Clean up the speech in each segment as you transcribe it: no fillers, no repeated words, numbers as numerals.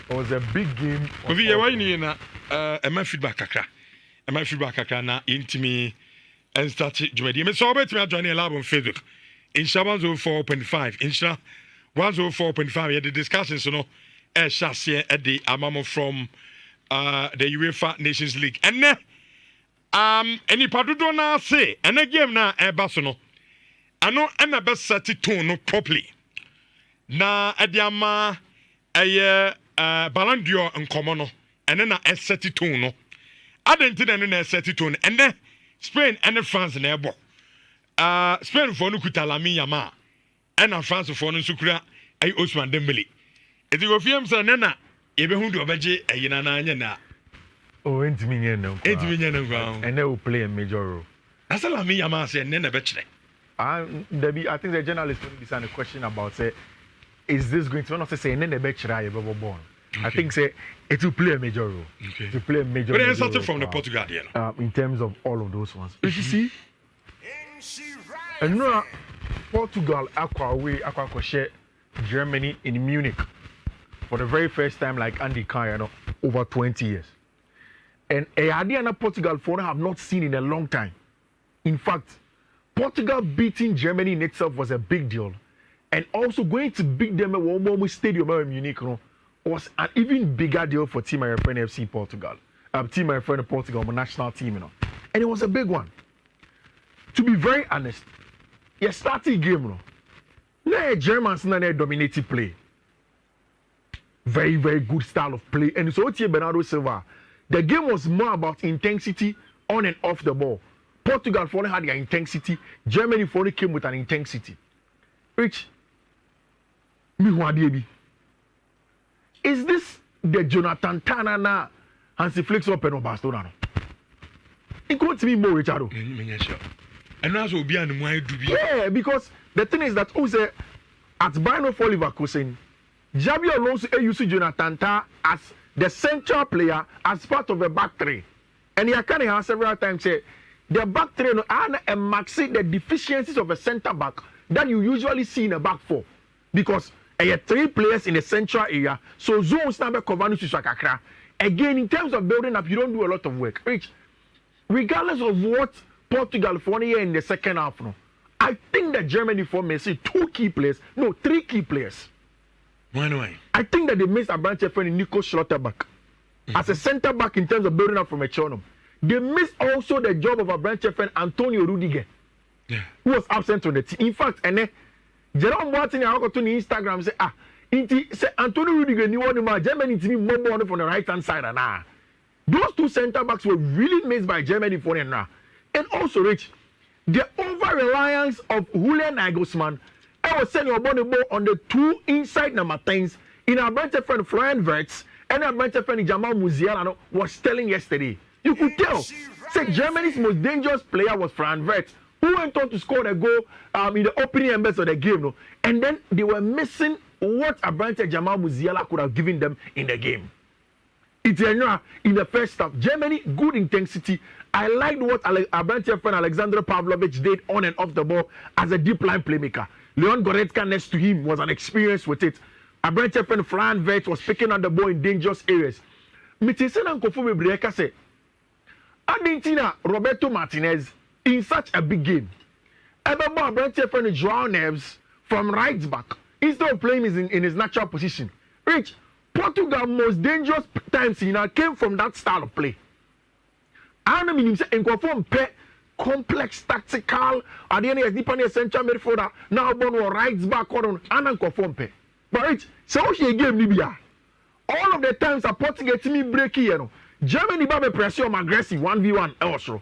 It was a big game. Obi ye why ni na my feedback kakra. My feedback kakra na intimi and start jumedi. Me so bet me join the lab on Facebook. Insha 104.5. Insha 104.5 yeah the discussions no share at the amamo from the UEFA Nations League. And any padudo na say and a game na basono. Ano na best set it tone no properly. Na adiama Ballon d'Or nkomo no and then na set it tone no. Adentin na set it tone and then Spain and France na ebo. Spain for no kuta Lamine Yamal and France for no sukura ay Ousmane Dembele. Eti go fiem say na ye be hu do obeje ayina na anya na. Oh, entimi nye no. Entimi nye no gwa. And they will play a major role. Asa Lamine Yamal say na be kire. I think the journalist will be asking a question about say is this going to not say na be kire you be born. I think say it will play a major role. Okay. To play a major role. But it started from the Portugal here. In terms of all of those ones. You see? And you know, Portugal aqua share Germany in Munich for the very first time, like Andy Carr, over 20 years. And Adiana Portugal for have not seen in a long time. In fact, Portugal beating Germany in itself was a big deal. And also going to beat them at one stadium in Munich was an even bigger deal for Team American FC Portugal. Team American Portugal, my national team, And it was a big one. To be very honest, you started game, no Germans na dominated play. Very, very good style of play. And so Bernardo Silva, the game was more about intensity on and off the ball. Portugal finally had their intensity. Germany finally came with an intensity. Rich, is this the Jonathan Tanana Hansi Flick's open of Barcelona? It could be more, Richard. And also be an yeah, because the thing is that who say at Bayern for Leverkusen, Xabi Alonso used Jonathan Tah as the central player as part of the back three. And he can have several times say the back three and maxi the deficiencies of a center back that you usually see in a back four. Because you have 3 players in the central area, so zones number cover to Sakakra. Again, in terms of building up, you don't do a lot of work. Rich, regardless of what Portugal for 1 year in the second half, I think that Germany for may say 3 key players. Why? I think that they missed a branch friend Nico Schlotterbeck as a center back in terms of building up from a channel. They missed also the job of a branch friend Antonio Rudiger, who was absent on the team. In fact, and Jerome Boateng I got to Instagram say Antonio Rudiger knew one Germany to me more from the right hand side and those 2 center backs were really missed by Germany for now. And also, Rich, the over-reliance of Julian Nagelsmann, I was saying about the ball on the 2 inside number 10s in our branch friend Florian Wirtz and our branch friend Jamal Musiala was telling yesterday. You could tell, say Germany's most dangerous player was Florian Wirtz, who went on to score the goal in the opening embers of the game. And then they were missing what a branch Jamal Musiala could have given them in the game. It's in the first half. Germany, good intensity. I liked what Abrante's friend Alexander Pavlovich did on and off the ball as a deep line playmaker. Leon Goretzka next to him was an experience with it. Abrante's friend Florian Wirtz was picking on the ball in dangerous areas. Mitisena Nkofu Mebreka said, Argentina, Roberto Martinez in such a big game. Ebebo Abrante's friend Joao Neves from right back instead of playing in his natural position. Rich, Portugal's most dangerous times came from that style of play. I don't mean in complex tactical at the end of the central midfielder now born right back on and conform pay. But Rich, so he game Libya. All of the times a Portugal team break here. Germany babe pressure aggressive 1v1 also.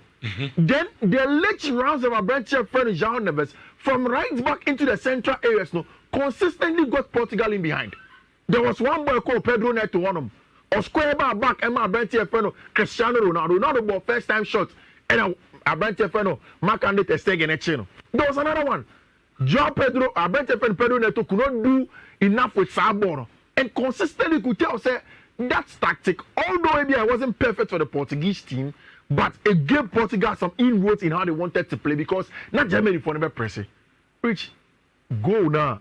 Then the late rounds of a branch friend João Neves from right back into the central areas consistently got Portugal in behind. There was one boy called Pedro Neto one of them. Or square back Emma Bentia Feno, Cristiano Ronaldo, Ronaldo ball first time shot, and a Bentia Feno, Mark and the Stegen et Chino. There was another one. João Pedro, a Bentia Feno, Pedro Neto could not do enough with Sabor. And consistently could tell, say, that's tactic. Although maybe I wasn't perfect for the Portuguese team, but it gave Portugal some inroads in how they wanted to play because not Germany for never pressing. Which go now.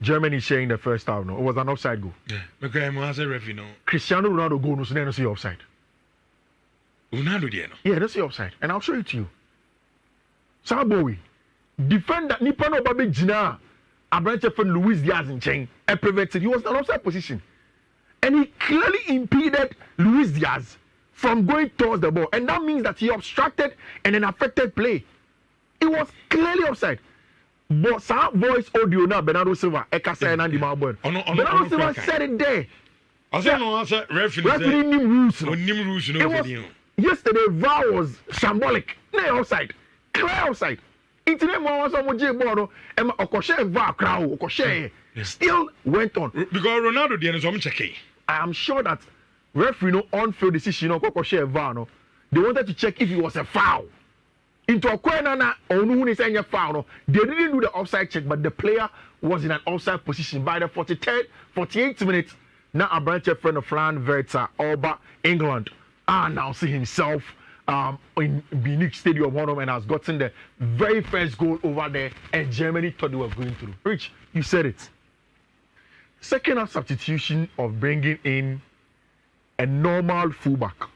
Germany sharing the first half. No, it was an offside goal. Yeah, because I'm as a referee, no. Cristiano Ronaldo goal no, so then see offside. Ronaldo, there, no. Yeah, that's the offside, and I'll show it to you. Sabowi, defender Nipa no babe Gina, Abranche from Luis Diaz in chain, and prevented. He was in an offside position, and he clearly impeded Luis Diaz from going towards the ball, and that means that he obstructed and then affected play. It was clearly offside. But some voice audio now, Bernardo Silva, Ekasa and Andy Malbon. Bernardo Silva said it there. I said no answer. Referee nim rules. It was yesterday. VAR was shambolic. No offside. Clear offside. Internet more was on J board. And Okoshe VAR crowd. Okoshe still went on because Ronaldo did some checking. I am sure that referee no on-field decision. Okoshe VAR no. They wanted to check if it was a foul. Into a corner or no one is saying a foul. No. They didn't do the offside check, but the player was in an offside position by the 48th minute. Now a branch friend of Fran Verta over England announcing himself in Munich Stadium and has gotten the very first goal over there, and Germany thought they were going through. Rich, you said it. Second half substitution of bringing in a normal fullback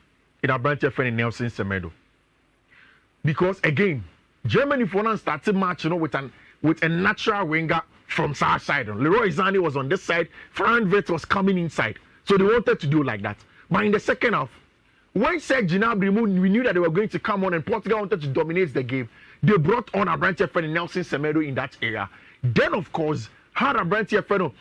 in a branch friend in Nelson Semedo. Because again, Germany for now started match, with a natural winger from south side. Leroy Zani was on this side, Fran Vert was coming inside. So they wanted to do like that. But in the second half, when Serge Gnabry moved, we knew that they were going to come on and Portugal wanted to dominate the game. They brought on Abranche friend Nelson Semedo in that area. Then of course, had Abranche friend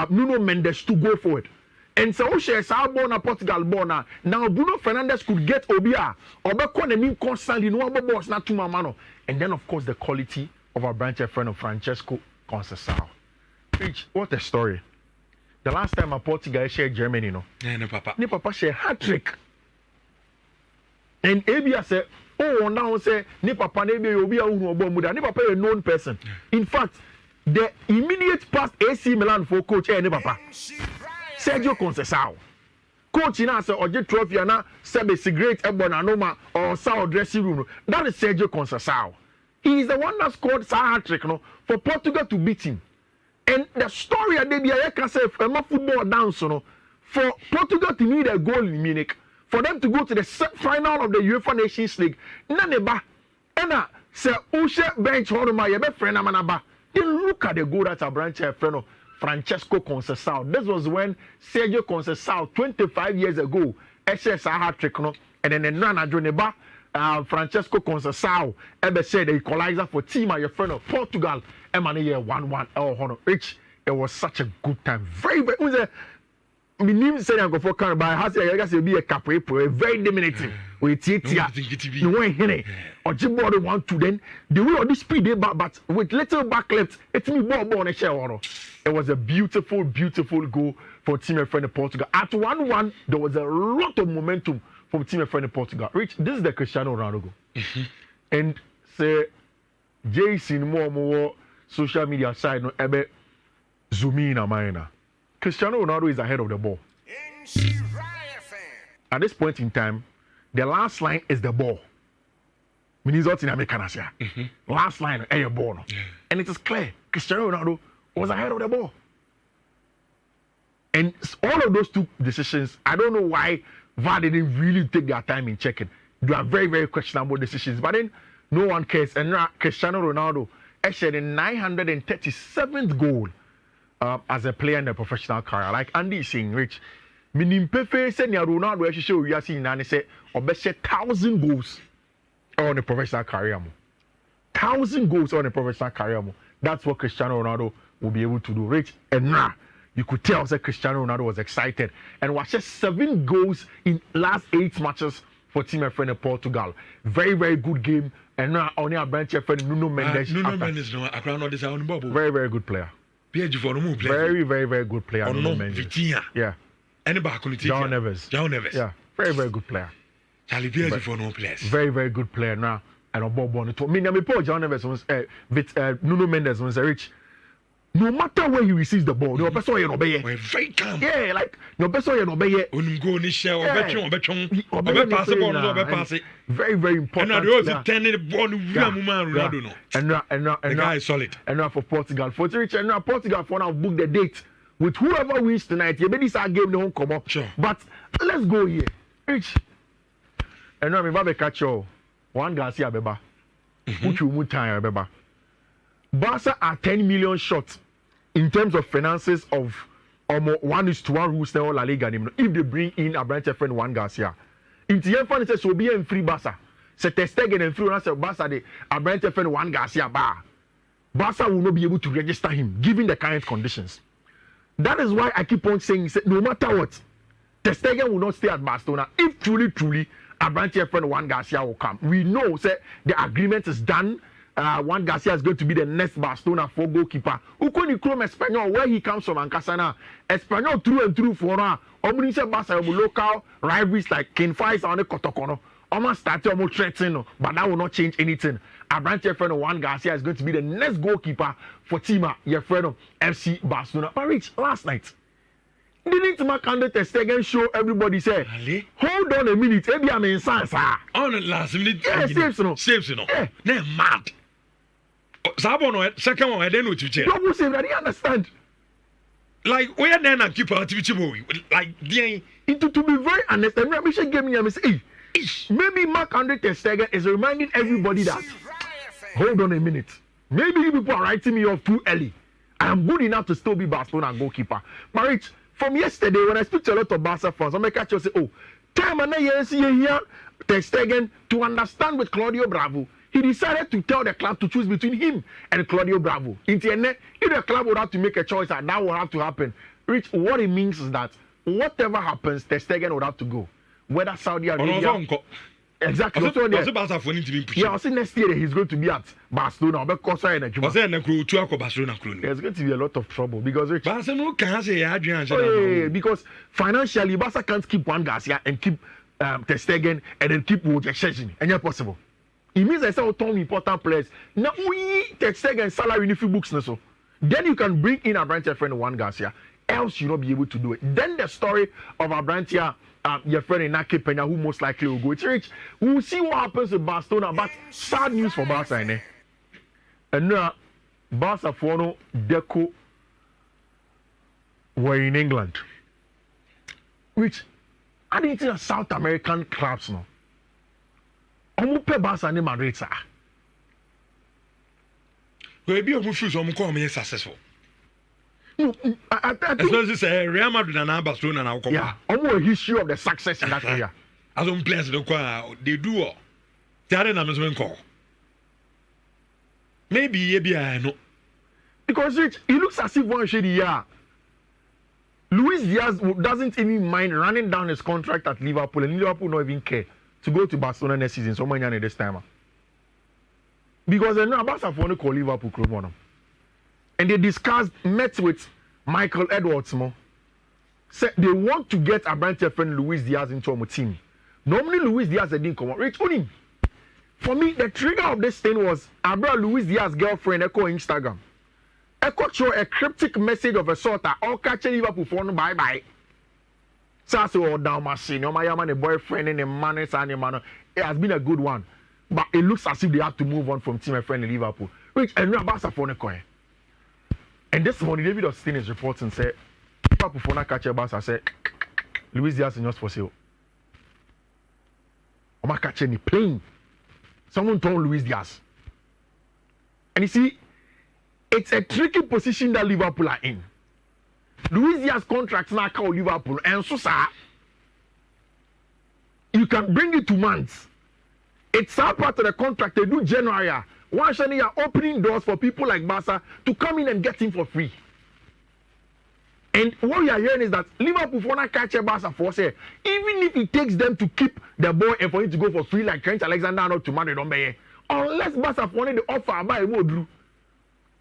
Nuno Mendes to go forward. And so shares our born Portugal born now Bruno Fernandes could get Obia or Becon constantly no other boss not to Mamano. And then of course the quality of our branch friend of Francesco Conceição. Rich, what a story. The last time a Portugal shared Germany, no papa shared hat-trick. And Abia said, oh now say ni papa Abia Obia Uno Bomuda, ni papa a known person. In fact, the immediate past AC Milan for coach ni papa. Sergio Conceição. Coach in answer or get trophy and sebe cigarette ebonanoma or sour dressing room. That is Sergio Conceição. He is the one that scored hat trick for Portugal to beat him. And the story at Debia can say from football down for Portugal to need a goal in Munich, for them to go to the final of the UEFA Nations League. Naneba Ena say Ushe bench Horma Yebe friend Amanaba. Then look at the goal that a branch friend of Francesco Conceição. This was when Sergio Conceição 25 years ago SS hat trick and then Nana Joneba Francesco Conceição ever said the equalizer for team your friend of Portugal Emmanuel year 1-1 honor. Rich, it was such a good time. Very my name said I'm going for car by has a be a capo very dominating with Tia no way here or Jimbo want to then the way of this speed but with little back left it's me ball on a share. It was a beautiful goal for team friend of Portugal. At 1-1 there was a lot of momentum from team friend of Portugal. Rich, this is the Cristiano Ronaldo goal. And say Jason more social media side no ebe zoom in a minor. Cristiano Ronaldo is ahead of the ball. At this point in time, the last line is the ball. Last line is your ball. And it is clear Cristiano Ronaldo was ahead of the ball. And all of those two decisions, I don't know why VAR didn't really take their time in checking. They are very, very questionable decisions. But then no one cares. And Cristiano Ronaldo actually the 937th goal as a player in a professional career. Like Andy is saying, Rich, meaning Pepe said Ronaldo actually show you see and say obese 1,000 goals on a professional career. 1,000 goals on a professional career. That's what Cristiano Ronaldo will be able to do. Rich, and now you could tell that Cristiano Ronaldo was excited and watched 7 goals in last 8 matches for team friend in Portugal. Very, very good game. And now only a branch friend Nuno Mendes. Nuno Mendes no akra this on bubble. Very, very good player. Very, very, very good player. Yeah. Anybody John Neves. Yeah. Very, very good player. Charlie Pierre for no place. Very, very good player now. And a Bob Bonnet. Me Paul John Neves was Nuno Mendes was Rich. no matter where he receives the ball, no person you obey. Very calm. Yeah, like no person you obey. Go ni share obetwon pass the ball no pass it. Very very important. And they also turn the ball to Ronaldo no. And the guy is solid. And now for Portugal, for Portugal for now book the date with whoever wins tonight. You this our game no come up. Sure. But let's go here. Rich. And now me ba catch you. One Garcia beba. Put you more time beba. Barca are 10 million short in terms of finances of 1:1 rules now La Liga. If they bring in a branch friend Juan Garcia, in the end, fund says so be in free Barca. Se Testegen and free answer Barca the a branch friend Juan Garcia bar. Barca will not be able to register him given the current conditions. That is why I keep on saying no matter what, Testegen will not stay at Barcelona if truly a branch friend Juan Garcia will come. We know say the agreement is done. Juan Garcia is going to be the next Barcelona for goalkeeper. Ukoni Chrome Espanyol, where he comes from, Ancasana. Espanyol through and through for now. Omunise Barca local rivalries like Ken Fais and Kotokono. Almost started almost threatening, but that will not change anything. Abrante friend Juan Garcia is going to be the next goalkeeper for Tima, your friend of FC Barcelona. But Rich, last night, didn't Marc-Andre ter Stegen show everybody say, hold on a minute, maybe I'm in science. On the last minute, yeah, saves no. Saves no. They're mad. Sabono, second one, I don't know what you say. Double save, I didn't understand. Like, where then I keep activity boy? Like, to be very honest, and Rabbi gave me a mistake. Maybe Marc-Andre ter Stegen is reminding everybody that, hold on a minute, maybe you people are writing me off too early. I am good enough to still be Barcelona goalkeeper. But Rich, from yesterday, when I speak to a lot of Barca fans, I'm going to catch you say, oh, time and I see here, ter Stegen, to understand with Claudio Bravo, he decided to tell the club to choose between him and Claudio Bravo. In the end, if the club would have to make a choice, and that will have to happen. Rich, what it means is that whatever happens, ter Stegen would have to go. Whether Saudi Arabia... Exactly. Yeah, I see next year he's going to be at Barcelona. There's going to be a lot of trouble because Rich, because financially, Barca can't keep Juan Garcia and keep ter Stegen and then keep Wojciech. And it's possible. It means I say all important players. Now we ter Stegen salary in few books so. Then you can bring in a branch friend Juan Garcia. Else you'll not be able to do it. Then the story of a branch your friend Inaki Peña, who most likely will go. It's Rich. We'll see what happens with Barcelona, but sad news for Barca, eh? And now, Barca for no Deco were in England. Which I didn't think South American clubs now. I'm pay Barca and Madrid, sir. Well, be able to successful. No, I think it's Real Madrid and Barcelona now. Yeah, almost a history of the success in that area. As on players they do all. They are an call. Maybe I know. Because Rich, it looks as if one shady year. Luis Diaz doesn't even mind running down his contract at Liverpool, and Liverpool don't even care to go to Barcelona next season. So many this time. Because they know about to call Liverpool club on them. And they met with Michael Edwards more. Said they want to get a branch friend Luis Diaz into a team. Normally Luis Diaz didn't come out. Rich only. For me, the trigger of this thing was Abra Luis Diaz's girlfriend echo Instagram. Echo show a cryptic message of a sort that all catch Liverpool for no bye. So all down my scene. My man, a boyfriend and a man and a man. It has been a good one. But it looks as if they have to move on from team friend in Liverpool. Rich and Rabasa for the coin. And this morning, David Austin is reporting, say, Liverpool for not catch a bus, I said, Luis Diaz is not for sale. I'm not catching any plane. Someone told Luis Diaz. And you see, it's a tricky position that Liverpool are in. Luis Diaz contracts now call Liverpool, and so, sir, you can bring it to months. It's our part of the contract, they do January. Why should they are opening doors for people like Barca to come in and get him for free? And what we are hearing is that Liverpool for not catch a Barca for say, even if it takes them to keep the ball and for him to go for free like Trent Alexander-Arnold to Madrid, unless Barca for the offer by Modru.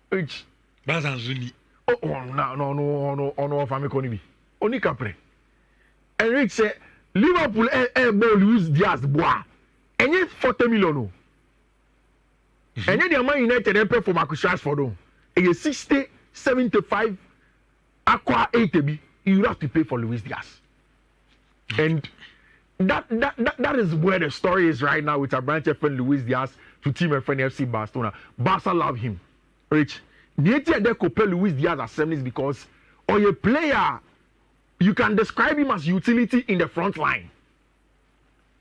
Which Barca Zuni. No, offer me Konibi. Only Capre. And Rich say Liverpool lose Diaz boy. And yet 40 million. And then the Man United pay for Marcus Rashford. It is 60 75, aqua 80, you have to pay for Luis Diaz. And that is where the story is right now with our branch friend Luis Diaz to team and friend FC Barcelona. Barca love him. Rich. Nieti de compare Luis Diaz assemblies because or a player you can describe him as utility in the front line.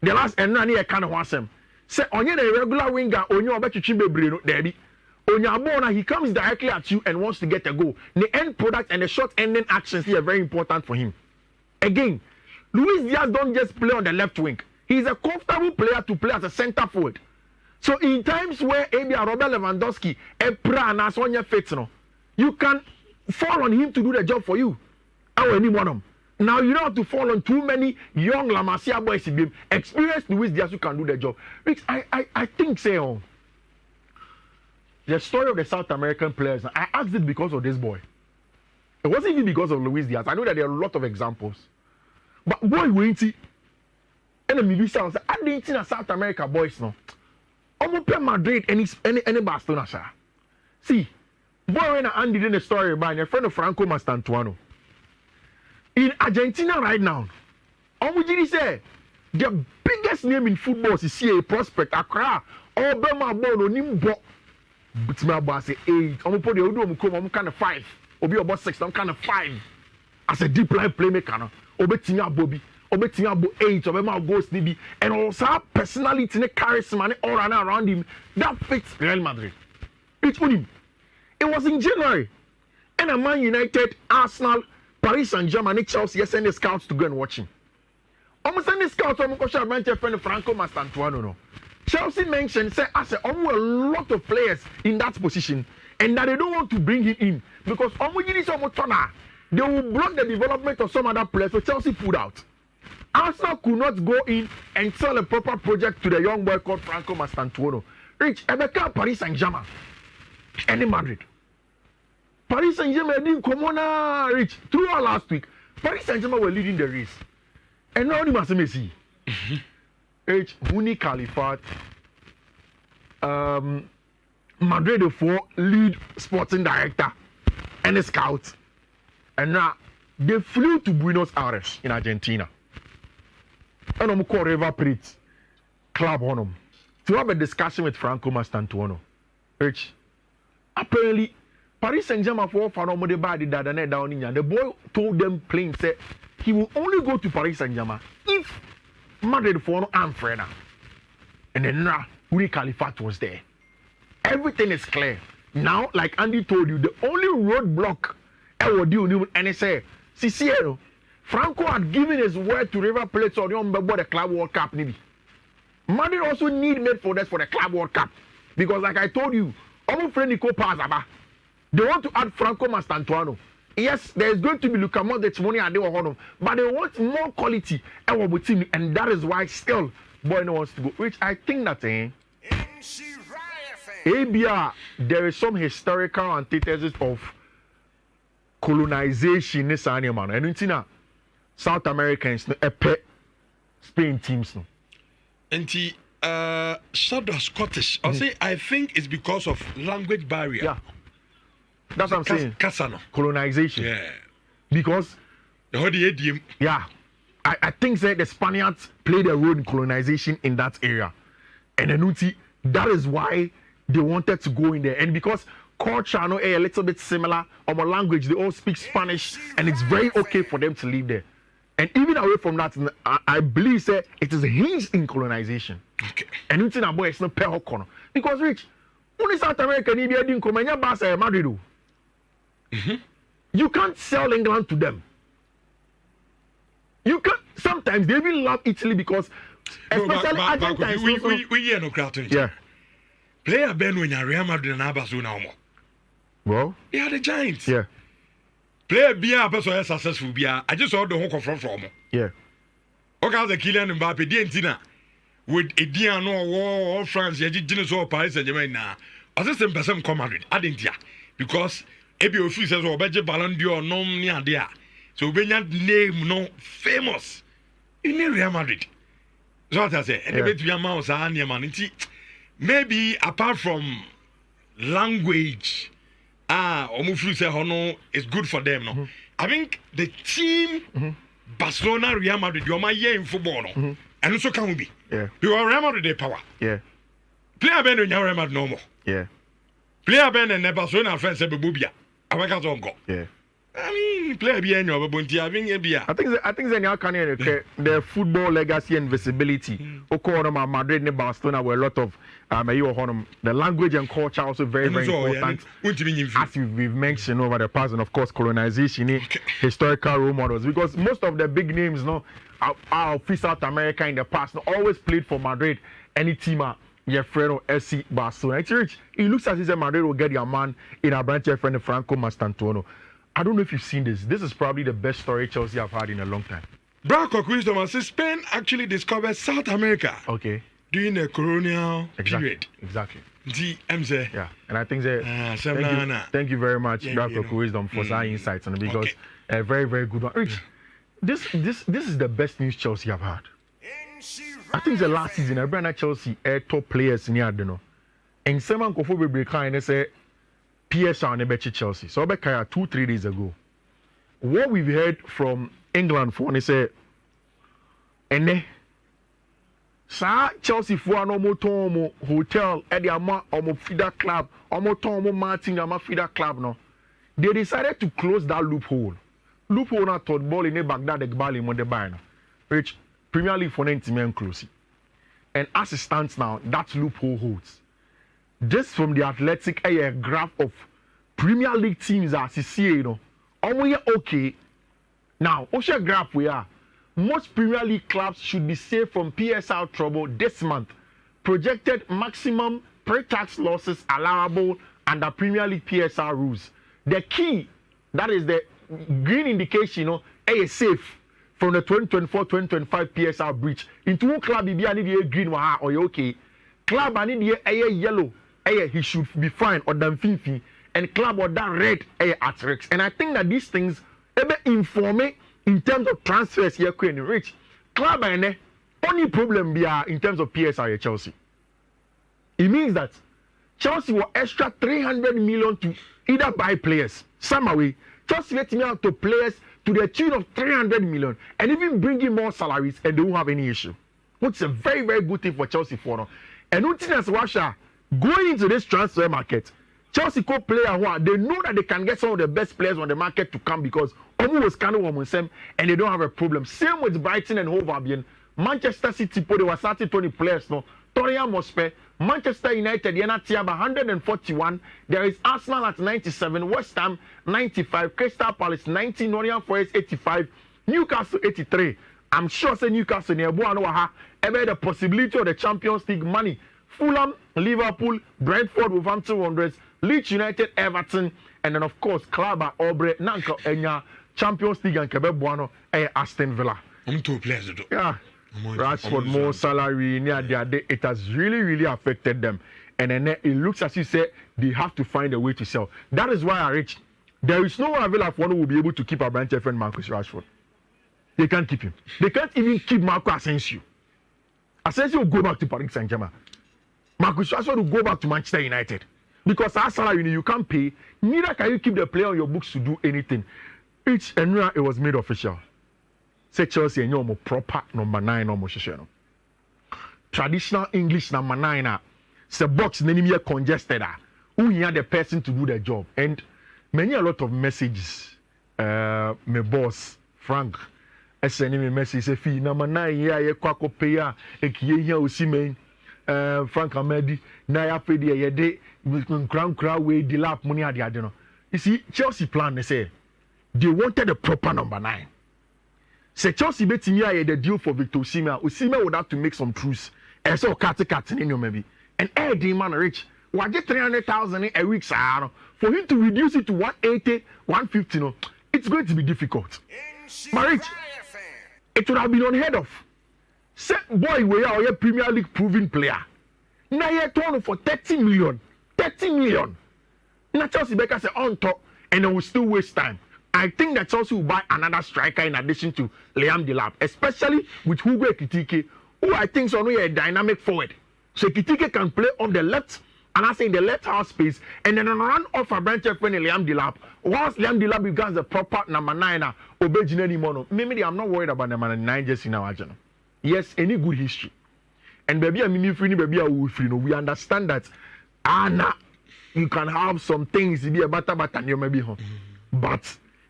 The last and none here kind of wants him. Say onye the regular winger onye obechichi bebre no debi. Onyabona he comes directly at you and wants to get a goal. The end product and the short ending actions here are very important for him. Again, Luis Diaz don't just play on the left wing. He's a comfortable player to play as a center forward. So in times where maybe Robert Lewandowski, Epra, Sonia Fetino, you can fall on him to do the job for you. Or any one of them. Now you don't have to fall on too many young La Masia boys in game. Experienced Luis Diaz who can do the job. Which I think say the story of the South American players. I asked it because of this boy. It wasn't even because of Luis Diaz. I know that there are a lot of examples. But boy, we see, and maybe sounds I didn't see South America boys no. I'm play Madrid any Barcelona sha. See, boy when I did the story about your friend of Franco Mastantuano. In Argentina right now, Omujiri say the biggest name in football is CA prospect Accra. Obama born on him bo. But my boss say 8. Omo the odo come I'm kind of 5. Obi about 6. I'm kind of 5. As a deep line playmaker no. Obetinya Bobby, Obetinya Bo 8, Obama goes Nibi, and also personality, charisma, all around him that fits Real Madrid. It's him. It was in January, and a Man United, Arsenal, Paris Saint-Germain, Chelsea send the scouts to go and watch him. Almost send the scouts to Mokosha Manchester friend Franco Mastantuano. No. Chelsea mentioned, say, I said, a lot of players in that position, and that they don't want to bring him in because Omujini Somotona. They will block the development of some other players, so Chelsea pulled out. Arsenal could not go in and sell a proper project to the young boy called Franco Mastantuono. Rich, Ebeka Paris Saint-Germain, and Madrid. Paris Saint-Germain didn't come on, Rich. Throughout last week, Paris Saint-Germain were leading the race. And now you must see. Rich, Huni Khalifat, Madrid, the 4 lead sporting director, and the scout. And now they flew to Buenos Aires in Argentina. And I'm called River Plate Club on them to have a discussion with Franco Mastantuono. Rich, apparently, Paris Saint-Germain for the body that down in the boy told them plain said he will only go to Paris Saint-Germain if Madrid for no Amfrena. And then now Uri Khalifat was there. Everything is clear. Now, like Andy told you, the only roadblock and he said, Cicero, Franco had given his word to River Plate on the Club World Cup. Madrid also need made for this for the Club World Cup. Because like I told you, almost friend Nico Pazaba, they want to add Franco Mastantuano. Yes, there is going to be Luka Modric money and they were on, but they want more quality and that is why still boy no wants to go. Which I think that ABR, there is some historical antithesis of colonization in Sanya man. And you know, South Americans no Spain teams no. And Shadow Scottish. I'll say I think it's because of language barrier. Yeah. That's what I'm saying. Kasano. Colonization. Yeah. Because yeah. I think that the Spaniards played a role in colonization in that area. And then that is why they wanted to go in there. And because culture no a little bit similar on my language, they all speak Spanish, and it's very okay for them to live there. And even away from that, I believe that it is hinged in colonization. Okay. And it's not boy, not per corner. Because Rich, only South America need didn't come and Barca Madrid. You can't sell England to them. You can sometimes they even love Italy because especially Argentines. We no crowd. Yeah. Player Ben when you Real Madrid and Barcelona. Well, they are the Giants. Yeah. Player be a person successful be I just saw the whole confront from. Yeah. Okay, the Kylian Mbappe Dientina with Ediano or France, Genus or Paris Saint-Germain now. As a same person come Madrid, I didn't because Ebio says or Budget Ballon d'Or no near there. So when your name no famous in Real Madrid. So what I say, and the bit your mouse are near man. Maybe apart from language, Omufru say hono is good for them no. I think the team Barcelona, Real Madrid, you are in football no. And also can be. Yeah. You are Real Madrid the power. Yeah. Player Ben Real Madrid no more. Yeah. Player Ben and Barcelona fans say Bubia. Awaka zongo. Yeah. I mean, player be any over Bunti having a beer. I think the new Canadian the football legacy and visibility. Okoroma, Madrid and Barcelona were a lot of the language and culture also very important. As we've mentioned over the past, and of course colonization, historical role models. Because most of the big names, are of South America in the past, always played for Madrid. Any team your friend or SC Barcelona. It looks as if Madrid will get their man in our branch friend Franco Mastantuono. I don't know if you've seen this. This is probably the best story Chelsea have had in a long time. Branco Wisdom says Spain actually discovered South America. Okay. During the colonial period. Exactly. DMZ. Yeah. And I think that thank you very much, Branco Wisdom, for that insights on it because a very, very good one. Rich, this is the best news Chelsea have had. I think the last season, I brought Chelsea top players in the and someone go for break and they say PSR and better Chelsea. So I 2-3 days ago. What we've heard from England for they say and sa Chelsea for no more tomo hotel at the ama or feeder club or tomo Martin ama feeder club no. They decided to close that loophole. Loophole na third ball in the Baghdad the ball in the buy. Which Premier League for 90 men close. And as it stands now, that loophole holds. Just from the Athletic a graph of Premier League teams as you see, okay. Now, Osha graph we are. Most Premier League clubs should be saved from PSR trouble this month. Projected maximum pre-tax losses allowable under Premier League PSR rules. The key, that is the green indication, is safe from the 2024-2025 PSR breach. Into one club, if you need green or you okay. Club I need a yellow, he should be fine or than Fiifi, and club or that red at risk. And I think that these things inform me in terms of transfers here in rich club and only problem be in terms of PSR Chelsea. It means that Chelsea will extra 300 million to either buy players, some away. Chelsea let me out to players to the tune of 300 million and even bring in more salaries and they won't have any issue. Which is a very, very good thing for Chelsea for now. And nothing as Russia going into this transfer market, Chelsea co-player they know that they can get some of the best players on the market to come because Omu was kind of and they don't have a problem. Same with Brighton and Hove Albion. Manchester City, they were starting 20 players now. Tottenham Hotspur, Manchester United, Tiaba 141. There is Arsenal at 97, West Ham 95, Crystal Palace 90, Nottingham Forest 85, Newcastle 83. I'm sure say Newcastle near Buanoha about the possibility of the Champions League money. Fulham, Liverpool, Brentford with 200, Leeds United, Everton, and then of course Club Aubrey, Nanka Enya, Champions League and Quebec Buano, Aston Villa. Two players. Yeah. Rashford more salary near their day. It has really, really affected them. And then it looks as you say they have to find a way to sell. That is why I reach. There is no one available who will be able to keep our branch friend Marcus Rashford. They can't keep him. They can't even keep Marco Asensio. Asensio will go back to Paris Saint-Germain. Marcus Rashford will go back to Manchester United. Because our salary you can't pay, neither can you keep the player on your books to do anything. It was made official. Say Chelsea and you're proper number 9 almost. Traditional English number 9. It's a box name congested. Who here the person to do the job. And many a lot of messages. My boss, Frank, I send him a message. Say, Fee, number 9 here, you quack up here, here, Osimen, Frank Amedi, Naya Fedi, a day, crowd way, the lap money at the adeno. You see, Chelsea plan, they say, they wanted a proper number 9. Say Chelsea betting here the deal for Victor Osimhen. Osimhen would have to make some truce. And so cut in you maybe. And Eddie man rich. What get 300,000 a week, sir? For him to reduce it to 180, 150, no, it's going to be difficult. But rich, it would have been unheard of. Say boy, we are a Premier League proven player. Now you're torn for 30 million. 30 million. Now Chelsea Becker say on top, and they will still waste time. I think that Chelsea will buy another striker in addition to Liam Delap, especially with Hugo Ekitike, who I think is only a dynamic forward. So Ekitike can play on the left and I say in the left half space, and then run off a branch of Liam Delap. Once Liam Delap becomes the proper number 9, Obejina Nimono. Maybe I'm not worried about number 9 just in our channel. Yes, any good history. And baby, I mean, free, baby, I will free. We understand that. Anna, you can have some things to be a better, and you may be home. But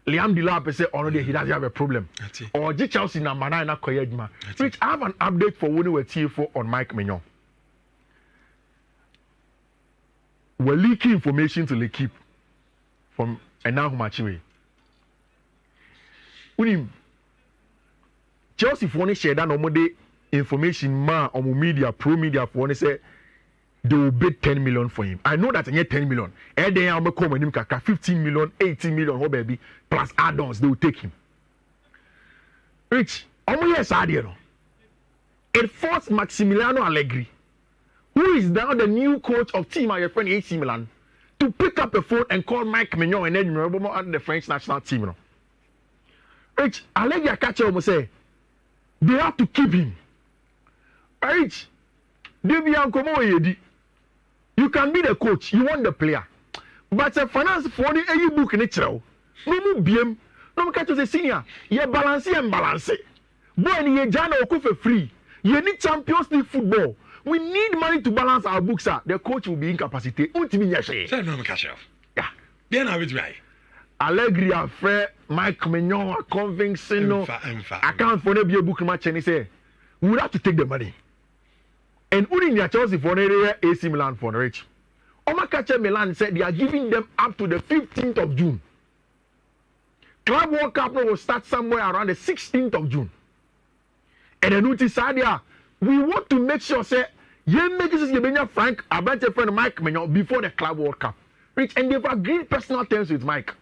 Liam Delap say already he doesn't have a problem. Or G Chelsea number 9 Koyedma. Which I have an update for when we were TFO on Mike Mignon. We're leaking information to L'Equipe from Enan Humachiwe. Unim Chelsea for one share that no information ma on media pro media for one say they will bid 10 million for him. I know that I get 10 million. And then I'll come and him 15 million, 18 million, oh baby, plus add-ons, they will take him. Rich, yes, it forced Maximiliano Allegri, who is now the new coach of team at your friend AC Milan, to pick up the phone and call Mike Mignon and then remember the French national team. You know. Rich, Allegri catch him and say, they have to keep him. Rich, you can be the coach, you want the player. But the finance for the AU book in it, no more BM, no more catch the senior, you balance and balance. Boy, you Jana Okufe free. You need Champions League football. We need money to balance our books. The coach will be incapacitated. Say no, catch off. Yeah, then I will try. Allegri, Fred, Mike Mignon, convincing no. I can't for the book match and he say, we would have to take the money. And Udinia Chelsea for area AC Milan for rich. Omakache Milan said they are giving them up to the 15th of June. Club World Cup will start somewhere around the 16th of June. And then Utisadia, we want to make sure say you make this Frank about your friend Mike Mignon before the Club World Cup. Rich, and they've agreed personal terms with Mike.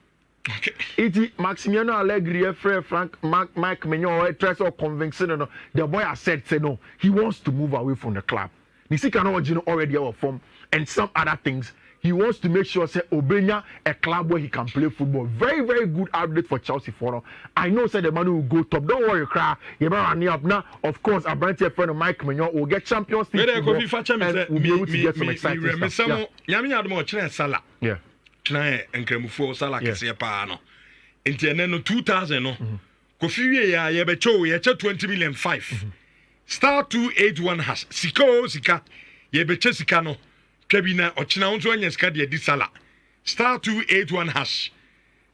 Okay. It Maximiano Allegri, Frank, Mike Mignon, tries to convince the boy has said no, he wants to move away from the club. Nisi cannot already have a form and some other things. He wants to make sure say Obenya a club where he can play football. Very, very good update for Chelsea for. I know say the man will go top. Don't worry, cry. You better run up now. Of course, our brand friend Mike Mignon will get Champions League. And we'll be able to get some exciting stuff. Yeah. China Nkremufu Sala Kese pa no. Nti ene no 2000 no. Kofi wie ya ye be cho ye che 20 million 5. Star 281 hash. Sika ye be che sika no. Twabi na ochina wonso anya sika de di Sala. Star 281 hash.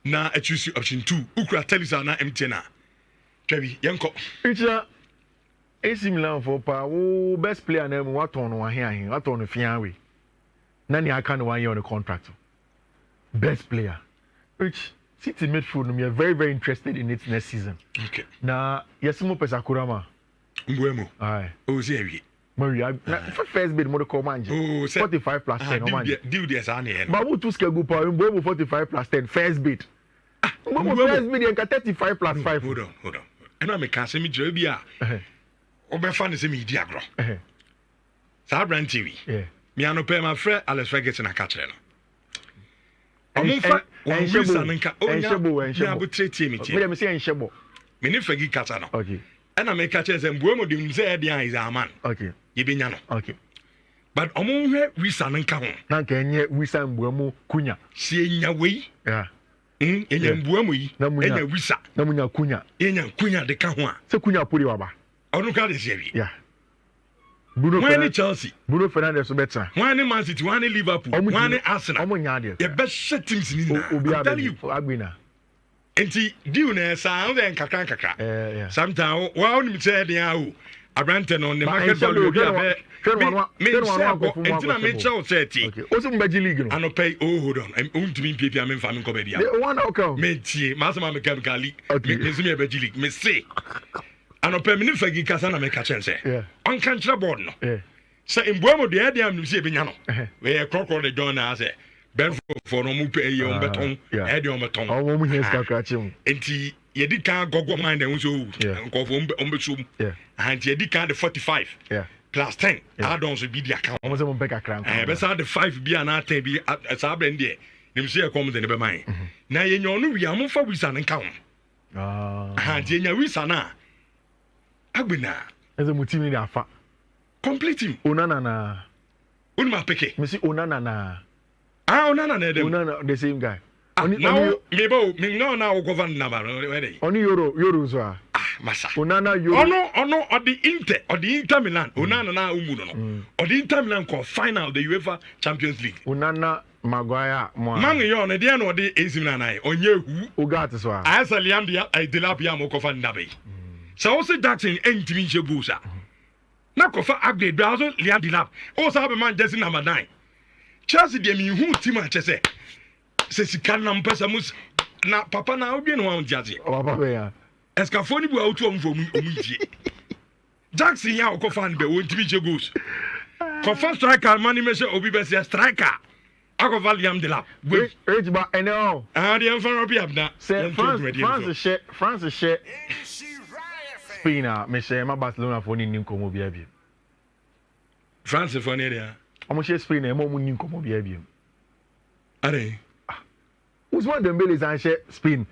Na choose option 2. Ukra telisa na MTN. Twabi yenko. Icha AC Milan for pa wo best player na mu what on wa here what on fian we. Na ni aka no 1 year on the contract. Best player. Which City midfield, we are very, very interested in it next season. Okay. Now, Yesimo Pesakurama. Mbuemo. Aye. Oh, see, Maria, for first bid, Monaco Manji. Oh, 45 plus 10. Do this, Annie. But who to scale go power? Mbuemo 45 plus 10. First bid. Mbuemo first bid, and 35 plus 5. Hold on. And I'm a Cassimi Jobia. Oberfan is a media grow. Sabran TV. Yeah. Me, I know pay my friend, Alex Ferguson, a catcher. And I make catches and Buemo de Mzea is our man. Okay. Yibiano. Okay. But among Wisan and Kaon. Nanka, Wisan Buemo, Cunha. Seeing your way. Yeah. In Buemo, Namuna Wisa, Namuna Cunha, in Cunha de Kahua. So Cunha Puriwaba. Onuka is heavy. Yeah. Bruno Chelsea, Bruno Fernandes better. One Man City, one Liverpool, one Arsenal. The best settings in the tell you for Agbina. And see, do you sound and kakaka. Sometimes, wow, you said the hour. I rented on the market value. I made Charles Setty. Also, Magic League. I don't pay. Oh, hold on. I'm going to be people. I'm in family comedy. One outcome. Made Master Mechanical League. Okay, Miss Me Magic League. Miss say. Ano permanent fagi kasa na make a chance. On can't board no. So in Buemo the idea I'm see binyano. We a crocodile the don as a ben for no mu pay on beton, head on beton. Oh, woman here start catching. Enti ye did can go mind and so go for umbesum. And ye did can the 45. Plus 10. Add-ons will be the account. Almost a big account. Best the 5 be an art be at Sabren there. You see a comment in the mind. Now you know we are more for Wisan and count. And ye Wisana. Agbina. As a mutimi afa. Complete him. Onana. Unma peke. Me see Onana na. Onana na dem. Onana the same guy. Now me no na go van na ba where dey. Oni Euro so. Masa. Onana Euro. Ono the Inter Milan. Onana na umu no. Or the Inter Milan call final the UEFA Champions League. Onana Maguire mo. Man yo na dey no the AC Milan ai. Onye hu. Ogat so. Asa Liam dia ai Delapia mo ko fan na be. So also Jackson entimi nche goals a. Na ko fa upgrade ba so Liam Delap. O sa be man jersey number 9. Chelsea dey me hu team a chese. Se sika na mpesa mus na papa na obi no wan jaze. Papa be ya. Escafoni bu auto omfo Jackson ya ko fan be won tibi che goals. Ko first striker man me se obi be se striker. Ako Liam Delap. Rich ba eno. The enfa obi abna. France share. Spain me share ma Barcelona for ni nkomo bia bi. France for ni dia. Omo share Spain e mo mu ni nkomo bia bi. Are Ousmane Dembele is an share Spain.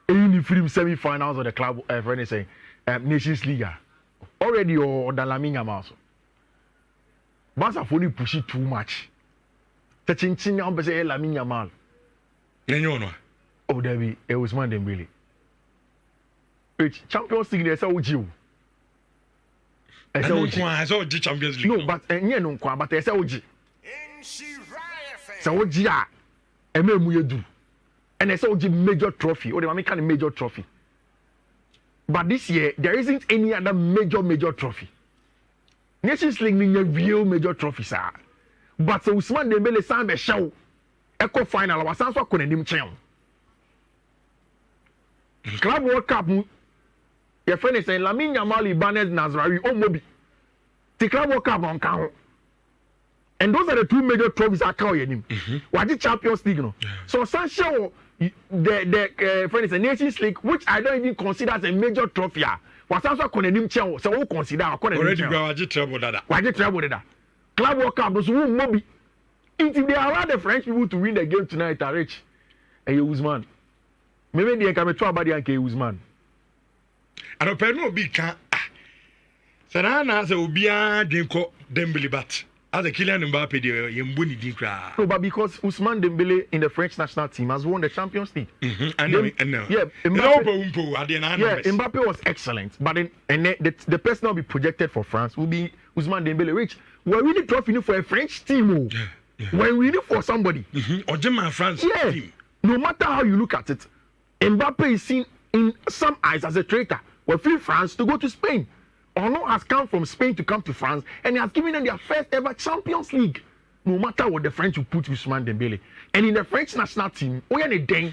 In the semi-finals of the club, friend saying Nations League already or the Lamine Yamal. Barca fully push it too much. Touching chin on say Lamine Yamal. No. Oh, there be Ousmane Dembele. Which Champions League they say OG. I saw the Champions League. No, but no, but they say OG. So OG ah, do. And I saw the major trophy, or the American major trophy. But this year, there isn't any other major trophy. Nations League is a real major trophy, sir. But so Ousmane Dembele sang the show. Echo final, was also going to name Club World Cup, your friend is saying Lamine Yamal, Ibanez, Nazrari, Omobi. The Club World Cup on count. And those are the two major trophies I call him. What the Champions League, no? So Sancho, the friend is a Nations League, which I don't even consider as a major trophy. Was also condemned channel, so we consider already go trouble that. Why get trouble that? Club World Cup, those who mobi. If they allow the French people to win the game tonight, I reach a Ousmane. Maybe they can be trouble by the Ousmane. I don't pay no big can. Sarana se ubia dinko Dembele bat. As a Kylian Mbappe, Yembuni Dinkra. No, but because Ousmane Dembele in the French national team has won the Champions League. I know. Yeah, Mbappe was excellent. But the person will be projected for France will be Ousmane Dembele. Which we're really trophy for a French team. We're really for somebody. Or German France team. No matter how you look at it, Mbappe is seen in some eyes as a traitor. We're free France to go to Spain. Ono has come from Spain to come to France and he has given them their first ever Champions League. No matter what the French will put Ousmane Dembele. And in the French national team,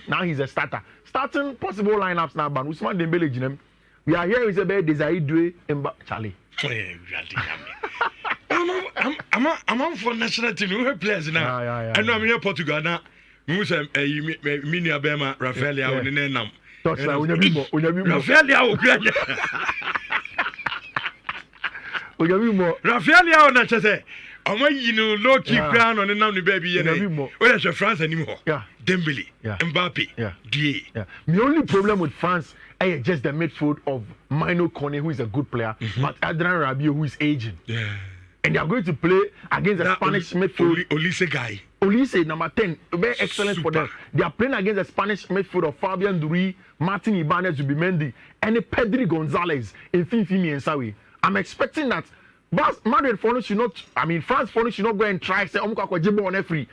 now he's a starter. Starting possible lineups now, but Ousmane Dembele, we are here with a bit Desire Due and Charlie. I'm on for national team. We have players now. I know I'm here Portugal now. We say Mini Abema, Rafaelia, and then Nam. Rafaelia, Rafaelia on that say, low key crown on the name of baby. Where is France anymore? Dembele, Mbappe, Diaz. The only problem with France is just the midfield of Mino Kone, who is a good player, but Adrian Rabiot, who is aging. And they are going to play against the Spanish midfield. Olise guy. Olise, number 10, very excellent for them. They are playing against the Spanish midfield of Fabian Duri, Martin Ibanez, Zubimendi, and Pedri Gonzalez in Fiifi-Manfred. I'm expecting that Madrid should not, France should not go and try say Jibo on every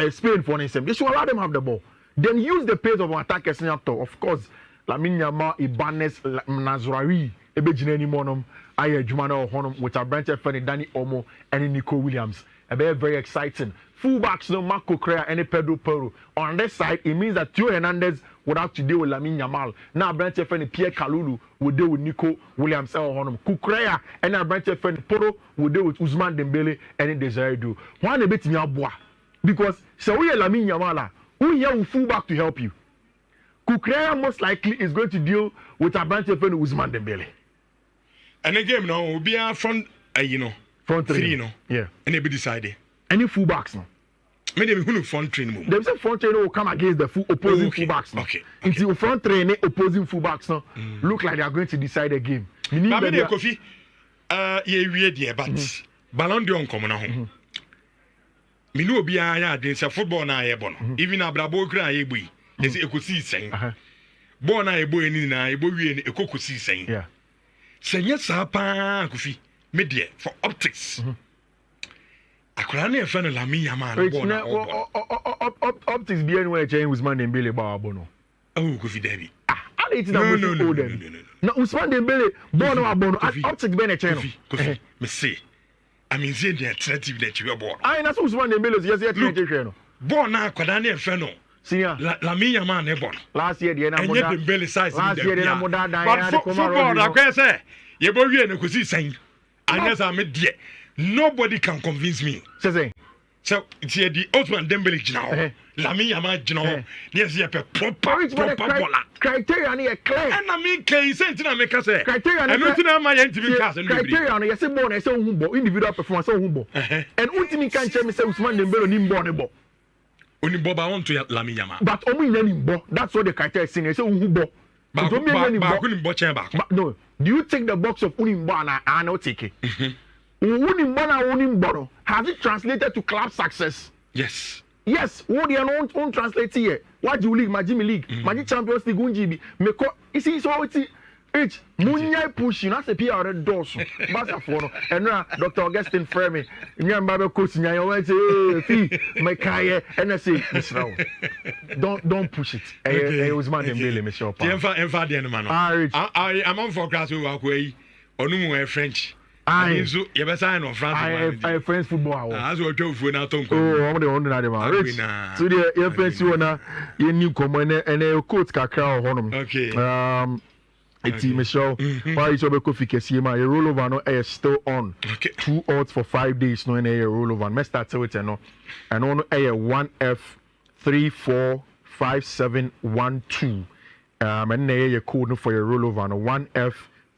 Spain for instance. They should allow them have the ball. Then use the pace of attackers. Of course, Lamine Yamal, Ibanez, Nazrari, Ebejineni Monum, Aye Jumana Honum, with our branch friend Danny Omo and Nico Williams. Very exciting. Fullbacks, no Marco Correa and Pedro Porro. On this side, it means that Theo Hernandez would have to deal with Lamine Yamal. Now, branch friend Pierre Kalulu would deal with Nico Williams or Honum. Kukurea and our branch friend Porro would deal with Ousmane Dembele and Desire Do. One a bit in your bois. Because so we Lamine Yamal, who here will fullback to help you. Kukurea most likely is going to deal with our branch friend Ousmane Dembele. And again, now we'll be our front, front three, yeah. And they be decided. Any fullbacks now? Maybe who front train? They say front train will come against the opposing fullbacks now. Okay. Until front train opposing fullbacks now look like they are going to decide the game. Kofi, yeah, but Ballon d'Or come on. me no obi aya den say football na aye bono even abrabo kra aye boy is ekosi sen ball na aye boy ni na aye boy wie ni ekokosi sen yeah senya sa pa kofi me de for optics akora na e fa no Lamine Yamal ball na optics be anywhere change Usman Dembele ba bono oh kofi David no Usman Dembele ball na bono optics be na change kofi me say I mean say the alternative that you ball I na Usman Dembele yes no ball na akora na e fa no senior Lamine Yamal na ball last year the na moda Dembele size last year the na moda dan football na kwa say ye bo wie na kosi sen anya sa me de nobody can convince me say so it's the Osman Dembele now Lamine Yamal now yes you proper baller criteria na clear and I mean can say na make say criteria na and no na my NTV cast criteria na yes ball na say ohun ball individual performance ohun ball and ultimate can tell me say Usman Dembele ni ball ne ball oni ball ba want to Lamine Yamal but omu ina ni ball that's what the criteria say say ohun ball ba no do you take the box of unimbo and I not take it unimbo has it translated to club success yes what they are not translate here what you league Majimi League Maji Champions League unjibi meko isi so it's munya push na se PR doors basa for no and Dr. Augustine Fremi nyamba be coach nya we say fi my kaye and say Israel don't push it it was man Dembele me sure pa enfa de no man I am on for class we wa ko yi onu mu French I so you be sign on France I French football as we twa fu na ton ko I'm the one na dem rich so the your French one you new come and coach kakra honom okay Eti Michelle, why is your coffee kesima? Your rollover no is still on. Okay. 2 odds for 5 days. No, in a rollover. Let's start with it. No, and on a 1F345712. And a code for your rollover. No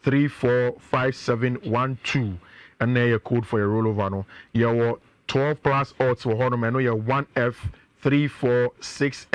1F345712. And a code for your rollover. No, your 12 plus odds for Honor. And no, your 1F346.